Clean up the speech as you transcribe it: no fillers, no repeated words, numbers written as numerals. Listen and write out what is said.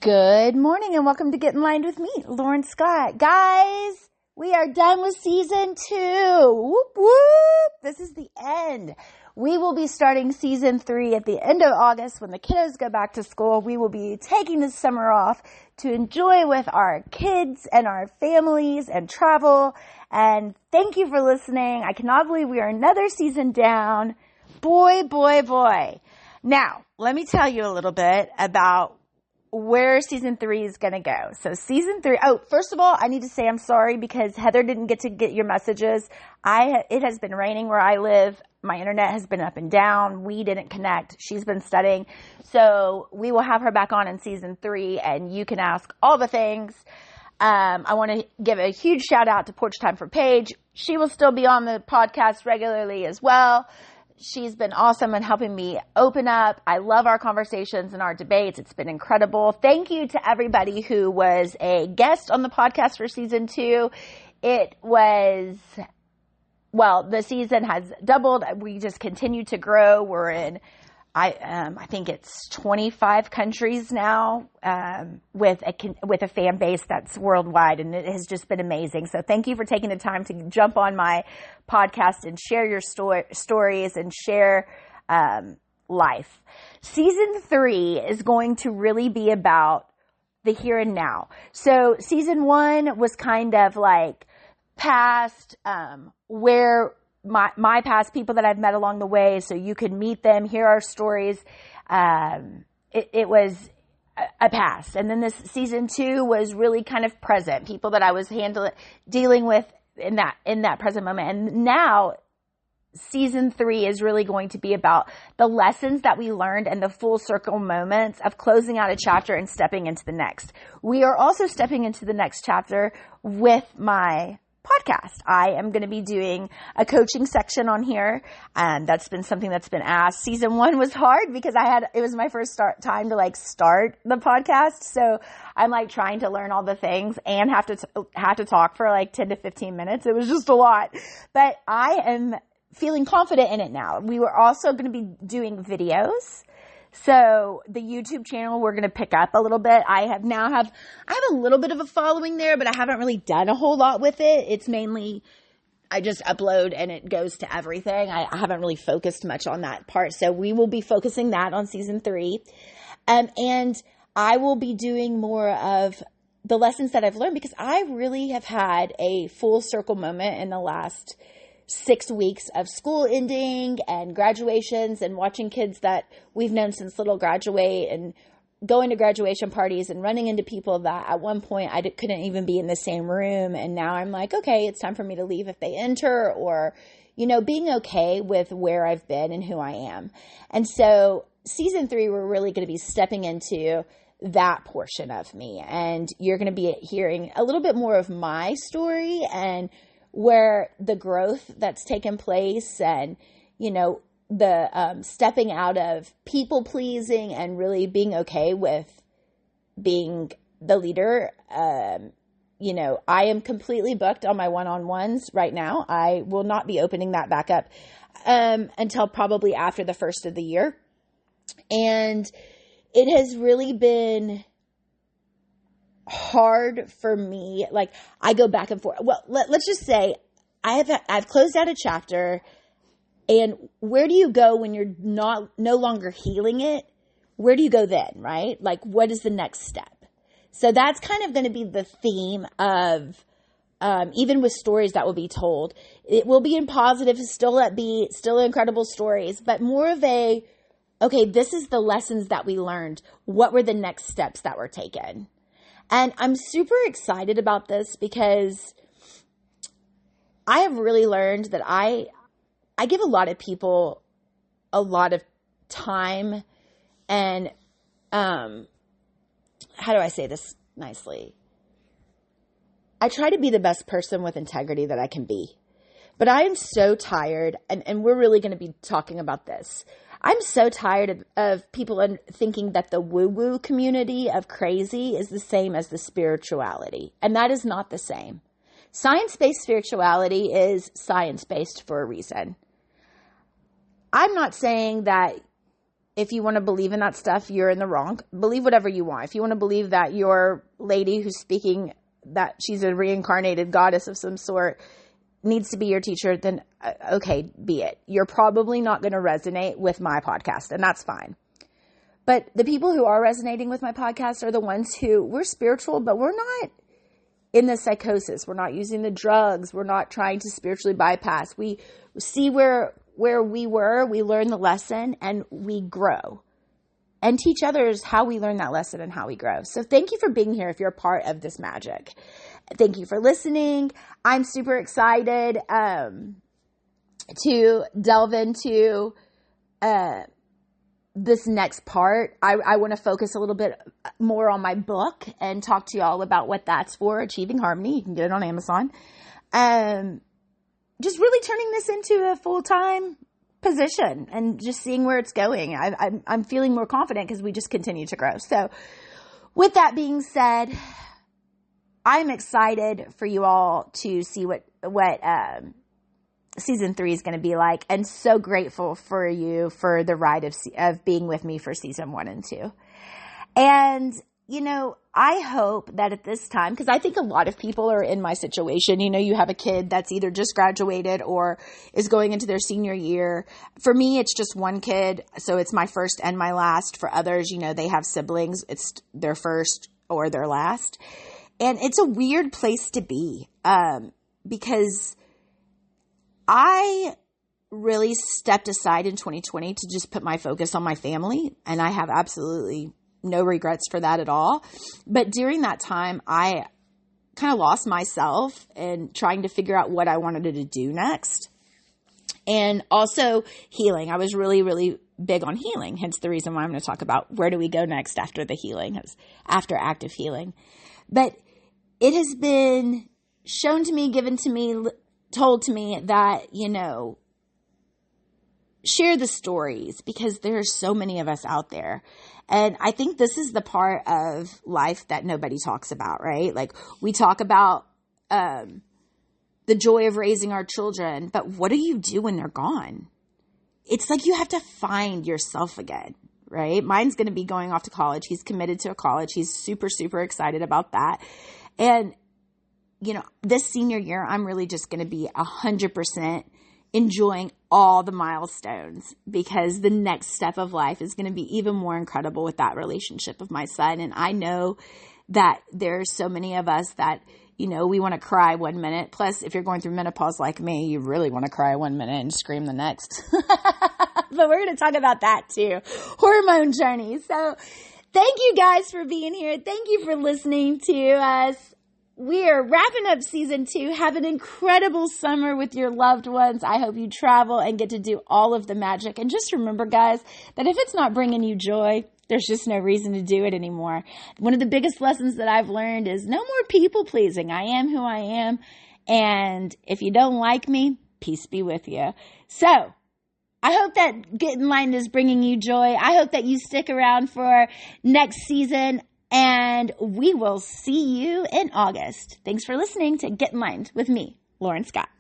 Good morning and welcome to Get in Line with me, Lauren Scott. Guys, we are done with season 2. Whoop, whoop. This is the end. We will be starting season 3 at the end of August when the kiddos go back to school. We will be taking the summer off to enjoy with our kids and our families and travel. And thank you for listening. I cannot believe we are another season down. Boy, boy, boy. Now, let me tell you a little bit about where season 3 is going to go. So season 3, first of all, I need to say I'm sorry because Heather didn't get to get your messages. It has been raining where I live. My internet has been up and down. We didn't connect. She's been studying. So we will have her back on in season 3 and you can ask all the things. I want to give a huge shout out to Porch Time for Paige. She will still be on the podcast regularly as well. She's been awesome in helping me open up. I love our conversations and our debates. It's been incredible. Thank you to everybody who was a guest on the podcast for season 2. The season has doubled. We just continue to grow. We're in, I think it's 25 countries now, with a fan base that's worldwide, and it has just been amazing. So thank you for taking the time to jump on my podcast and share your stories and share life. Season 3 is going to really be about the here and now. So season 1 was kind of like past, where my past people that I've met along the way, so you could meet them, hear our stories. It was a past. And then this season 2 was really kind of present, people that I was dealing with in that present moment. And now season 3 is really going to be about the lessons that we learned and the full circle moments of closing out a chapter and stepping into the next. We are also stepping into the next chapter with my podcast. I am going to be doing a coaching section on here, and that's been something that's been asked. Season 1 was hard because it was my first time to start the podcast. So I'm trying to learn all the things and have to talk for 10 to 15 minutes. It was just a lot, but I am feeling confident in it now. We were also going to be doing videos. So the YouTube channel, we're going to pick up a little bit. I have a little bit of a following there, but I haven't really done a whole lot with it. It's mainly, I just upload and it goes to everything. I haven't really focused much on that part. So we will be focusing that on season 3. And I will be doing more of the lessons that I've learned because I really have had a full circle moment in the last 6 weeks of school ending and graduations and watching kids that we've known since little graduate and going to graduation parties and running into people that at one point I couldn't even be in the same room. And now I'm like, okay, it's time for me to leave if they enter, or, being okay with where I've been and who I am. And so season 3, we're really going to be stepping into that portion of me, and you're going to be hearing a little bit more of my story and where the growth that's taken place and, the stepping out of people pleasing and really being okay with being the leader. I am completely booked on my one-on-ones right now. I will not be opening that back up until probably after the first of the year. And it has really been hard for me. I go back and forth. Well, let's just say I've closed out a chapter, and where do you go when you're no longer healing it? Where do you go then, right? What is the next step? So that's kind of going to be the theme of, even with stories that will be told. It will be in positive, still incredible stories, but more of okay, this is the lessons that we learned. What were the next steps that were taken? And I'm super excited about this because I have really learned that I give a lot of people a lot of time and, how do I say this nicely? I try to be the best person with integrity that I can be. But I am so tired, and we're really going to be talking about this. I'm so tired of people thinking that the woo-woo community of crazy is the same as the spirituality. And that is not the same. Science-based spirituality is science-based for a reason. I'm not saying that if you want to believe in that stuff, you're in the wrong. Believe whatever you want. If you want to believe that your lady who's speaking, that she's a reincarnated goddess of some sort, needs to be your teacher, then okay, be it. You're probably not going to resonate with my podcast, and that's fine. But the people who are resonating with my podcast are the ones who, we're spiritual, but we're not in the psychosis. We're not using the drugs. We're not trying to spiritually bypass. We see where we were, we learn the lesson, and we grow. And teach others how we learn that lesson and how we grow. So thank you for being here if you're a part of this magic. Thank you for listening. I'm super excited to delve into this next part. I want to focus a little bit more on my book and talk to y'all about what that's for, Achieving Harmony. You can get it on Amazon. Just really turning this into a full-time position and just seeing where it's going. I'm feeling more confident because we just continue to grow. So with that being said, I'm excited for you all to see what season 3 is going to be like, and so grateful for you for the ride of being with me for season 1 and 2. And, you know, I hope that at this time, because I think a lot of people are in my situation, you know, you have a kid that's either just graduated or is going into their senior year. For me, it's just one kid, so it's my first and my last. For others, you know, they have siblings. It's their first or their last. And it's a weird place to be because I really stepped aside in 2020 to just put my focus on my family, and I have absolutely no regrets for that at all. But during that time, I kind of lost myself in trying to figure out what I wanted to do next. And also healing. I was really, really big on healing, hence the reason why I'm going to talk about where do we go next after the healing, after active healing. But it has been shown to me, given to me, told to me that, you know, share the stories because there are so many of us out there. And I think this is the part of life that nobody talks about, right? Like we talk about the joy of raising our children, but what do you do when they're gone? It's like you have to find yourself again, right? Mine's going to be going off to college. He's committed to a college. He's super, super excited about that. And, you know, this senior year, I'm really just going to be 100% enjoying all the milestones because the next step of life is going to be even more incredible with that relationship of my son. And I know that there's so many of us that, you know, we want to cry 1 minute. Plus, if you're going through menopause like me, you really want to cry 1 minute and scream the next. But we're going to talk about that too. Hormone journey. So thank you guys for being here. Thank you for listening to us. We are wrapping up season 2. Have an incredible summer with your loved ones. I hope you travel and get to do all of the magic. And just remember, guys, that if it's not bringing you joy, there's just no reason to do it anymore. One of the biggest lessons that I've learned is no more people pleasing. I am who I am. And if you don't like me, peace be with you. So I hope that Get Enlightened is bringing you joy. I hope that you stick around for next season. And we will see you in August. Thanks for listening to Get Enlightened with me, Lauren Scott.